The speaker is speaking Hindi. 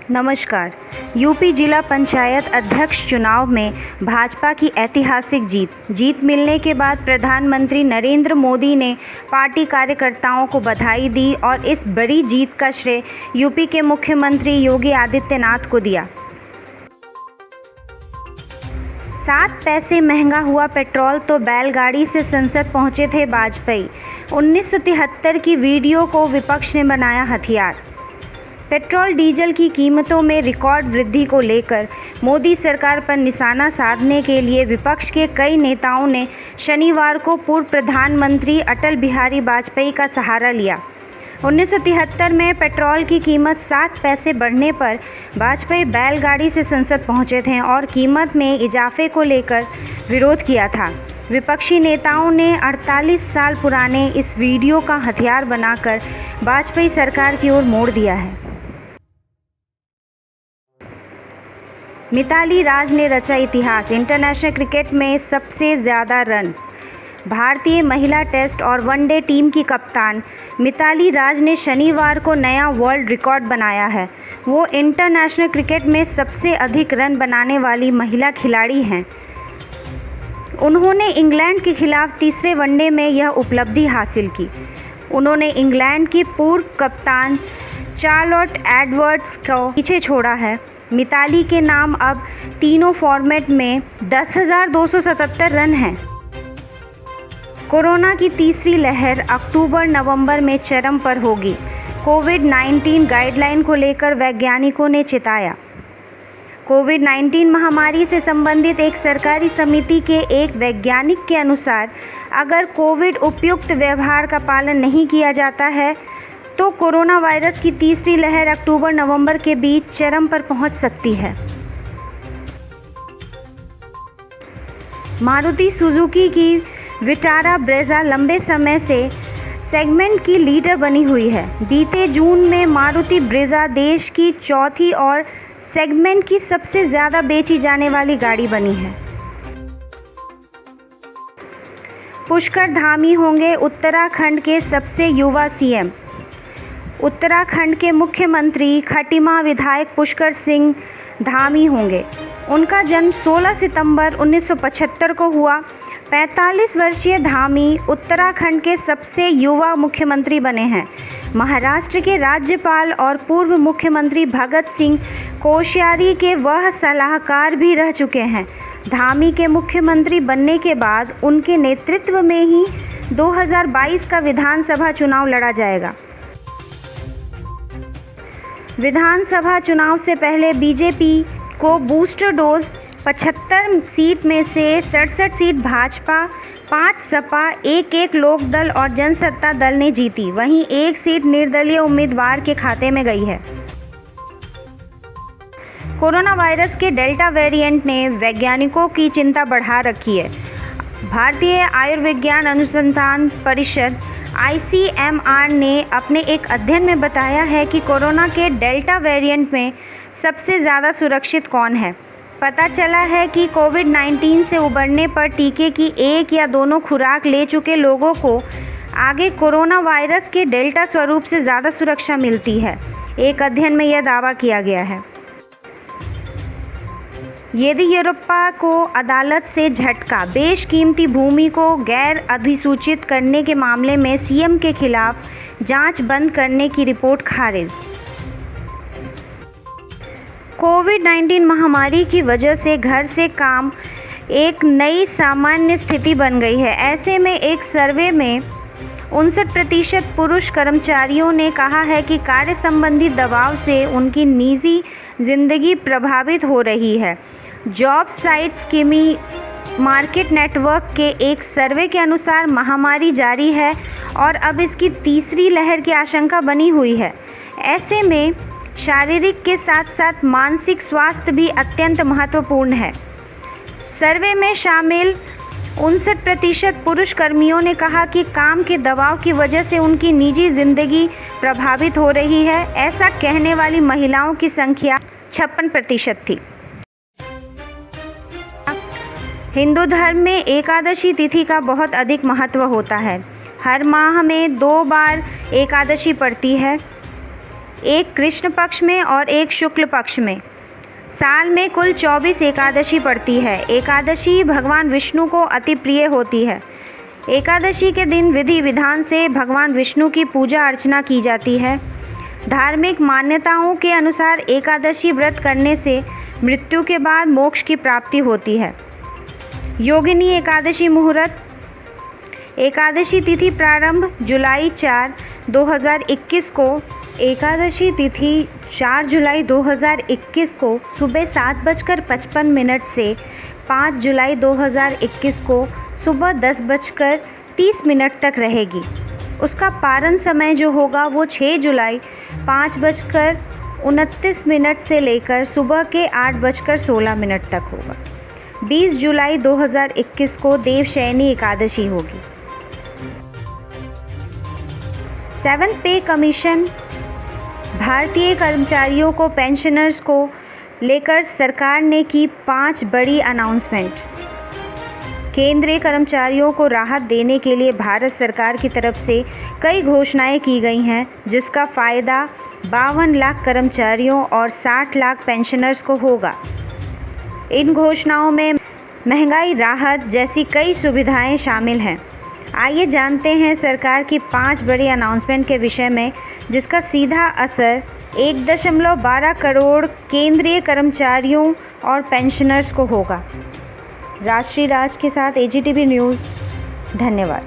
नमस्कार। यूपी जिला पंचायत अध्यक्ष चुनाव में भाजपा की ऐतिहासिक जीत मिलने के बाद प्रधानमंत्री नरेंद्र मोदी ने पार्टी कार्यकर्ताओं को बधाई दी और इस बड़ी जीत का श्रेय यूपी के मुख्यमंत्री योगी आदित्यनाथ को दिया। 7 पैसे महंगा हुआ पेट्रोल तो बैलगाड़ी से संसद पहुंचे थे वाजपेयी। 1973 की वीडियो को विपक्ष ने बनाया हथियार। पेट्रोल डीजल की कीमतों में रिकॉर्ड वृद्धि को लेकर मोदी सरकार पर निशाना साधने के लिए विपक्ष के कई नेताओं ने शनिवार को पूर्व प्रधानमंत्री अटल बिहारी वाजपेयी का सहारा लिया। 1973 में पेट्रोल की कीमत 7 पैसे बढ़ने पर वाजपेयी बैलगाड़ी से संसद पहुंचे थे और कीमत में इजाफे को लेकर विरोध किया था। विपक्षी नेताओं ने 48 साल पुराने इस वीडियो का हथियार बनाकर वाजपेयी सरकार की ओर मोड़ दिया है। मिताली राज ने रचा इतिहास। इंटरनेशनल क्रिकेट में सबसे ज़्यादा रन। भारतीय महिला टेस्ट और वनडे टीम की कप्तान मिताली राज ने शनिवार को नया वर्ल्ड रिकॉर्ड बनाया है। वो इंटरनेशनल क्रिकेट में सबसे अधिक रन बनाने वाली महिला खिलाड़ी हैं। उन्होंने इंग्लैंड के खिलाफ तीसरे वनडे में यह उपलब्धि हासिल की। उन्होंने इंग्लैंड की पूर्व कप्तान चार्लोट एडवर्ड्स को पीछे छोड़ा है। मिताली के नाम अब तीनों फॉर्मेट में 10,277 रन हैं। कोरोना की तीसरी लहर अक्टूबर-नवंबर में चरम पर होगी। कोविड-19 गाइडलाइन को लेकर वैज्ञानिकों ने चिताया। कोविड-19 महामारी से संबंधित एक सरकारी समिति के एक वैज्ञानिक के अनुसार अगर कोविड उपयुक्त व्यवहार का पालन नहीं किया जाता है तो कोरोना वायरस की तीसरी लहर अक्टूबर-नवंबर के बीच चरम पर पहुंच सकती है। मारुति सुजुकी की विटारा ब्रेज़ा लंबे समय से सेगमेंट की लीडर बनी हुई है। बीते जून में मारुति ब्रेज़ा देश की चौथी और सेगमेंट की सबसे ज़्यादा बेची जाने वाली गाड़ी बनी है। पुष्कर धामी होंगे उत्तराखंड के सबसे युवा सीएम। उत्तराखंड के मुख्यमंत्री खटीमा विधायक पुष्कर सिंह धामी होंगे। उनका जन्म 16 सितंबर 1975 को हुआ। 45 वर्षीय धामी उत्तराखंड के सबसे युवा मुख्यमंत्री बने हैं। महाराष्ट्र के राज्यपाल और पूर्व मुख्यमंत्री भगत सिंह कोश्यारी के वह सलाहकार भी रह चुके हैं। धामी के मुख्यमंत्री बनने के बाद उनके नेतृत्व में ही 2022 का विधानसभा चुनाव लड़ा जाएगा। विधानसभा चुनाव से पहले बीजेपी को बूस्टर डोज 75 सीट में से 67 सीट भाजपा, 5 सपा, 1 लोकदल और जनसत्ता दल ने जीती। वहीं 1 सीट निर्दलीय उम्मीदवार के खाते में गई है। कोरोना वायरस के डेल्टा वेरिएंट ने वैज्ञानिकों की चिंता बढ़ा रखी है। भारतीय आयुर्विज्ञान अनुसंधान परिषद ICMR ने अपने एक अध्ययन में बताया है कि कोरोना के डेल्टा वेरिएंट में सबसे ज़्यादा सुरक्षित कौन है। पता चला है कि कोविड-19 से उबरने पर टीके की 1 या दोनों खुराक ले चुके लोगों को आगे कोरोना वायरस के डेल्टा स्वरूप से ज़्यादा सुरक्षा मिलती है। एक अध्ययन में यह दावा किया गया है। येदियुरप्पा को अदालत से झटका। बेशकीमती भूमि को गैर अधिसूचित करने के मामले में सीएम के खिलाफ जांच बंद करने की रिपोर्ट खारिज। कोविड-19 महामारी की वजह से घर से काम एक नई सामान्य स्थिति बन गई है। ऐसे में एक सर्वे में 59% पुरुष कर्मचारियों ने कहा है कि कार्य संबंधी दबाव से उनकी निजी जिंदगी प्रभावित हो रही है। जॉब साइट स्कीमी मार्केट नेटवर्क के एक सर्वे के अनुसार महामारी जारी है और अब इसकी तीसरी लहर की आशंका बनी हुई है। ऐसे में शारीरिक के साथ साथ मानसिक स्वास्थ्य भी अत्यंत महत्वपूर्ण है। सर्वे में शामिल 59% पुरुष कर्मियों ने कहा कि काम के दबाव की वजह से उनकी निजी जिंदगी प्रभावित हो रही है। ऐसा कहने वाली महिलाओं की संख्या 56% थी। हिंदू धर्म में एकादशी तिथि का बहुत अधिक महत्व होता है। हर माह में 2 बार एकादशी पड़ती है। एक कृष्ण पक्ष में और एक शुक्ल पक्ष में। साल में कुल 24 एकादशी पड़ती है। एकादशी भगवान विष्णु को अति प्रिय होती है। एकादशी के दिन विधि विधान से भगवान विष्णु की पूजा अर्चना की जाती है। धार्मिक मान्यताओं के अनुसार एकादशी व्रत करने से मृत्यु के बाद मोक्ष की प्राप्ति होती है। योगिनी एकादशी मुहूर्त। एकादशी तिथि प्रारंभ जुलाई 4, 2021 को। एकादशी तिथि 4 जुलाई 2021 को सुबह 7:55 से 5 जुलाई 2021 को सुबह 10:30 तक रहेगी। उसका पारण समय जो होगा वो 6 जुलाई 5:29 से लेकर सुबह के 8:16 तक होगा। 20 जुलाई 2021 को देवशयनी एकादशी होगी। 7th पे कमीशन। भारतीय कर्मचारियों को पेंशनर्स को लेकर सरकार ने की 5 बड़ी अनाउंसमेंट। केंद्रीय कर्मचारियों को राहत देने के लिए भारत सरकार की तरफ से कई घोषणाएं की गई हैं, जिसका फ़ायदा 52 लाख कर्मचारियों और 60 लाख पेंशनर्स को होगा। इन घोषणाओं में महंगाई राहत जैसी कई सुविधाएं शामिल हैं। आइए जानते हैं सरकार की 5 बड़ी अनाउंसमेंट के विषय में, जिसका सीधा असर 1.12 करोड़ केंद्रीय कर्मचारियों और पेंशनर्स को होगा। राष्ट्रीय राज के साथ AGTV न्यूज़। धन्यवाद।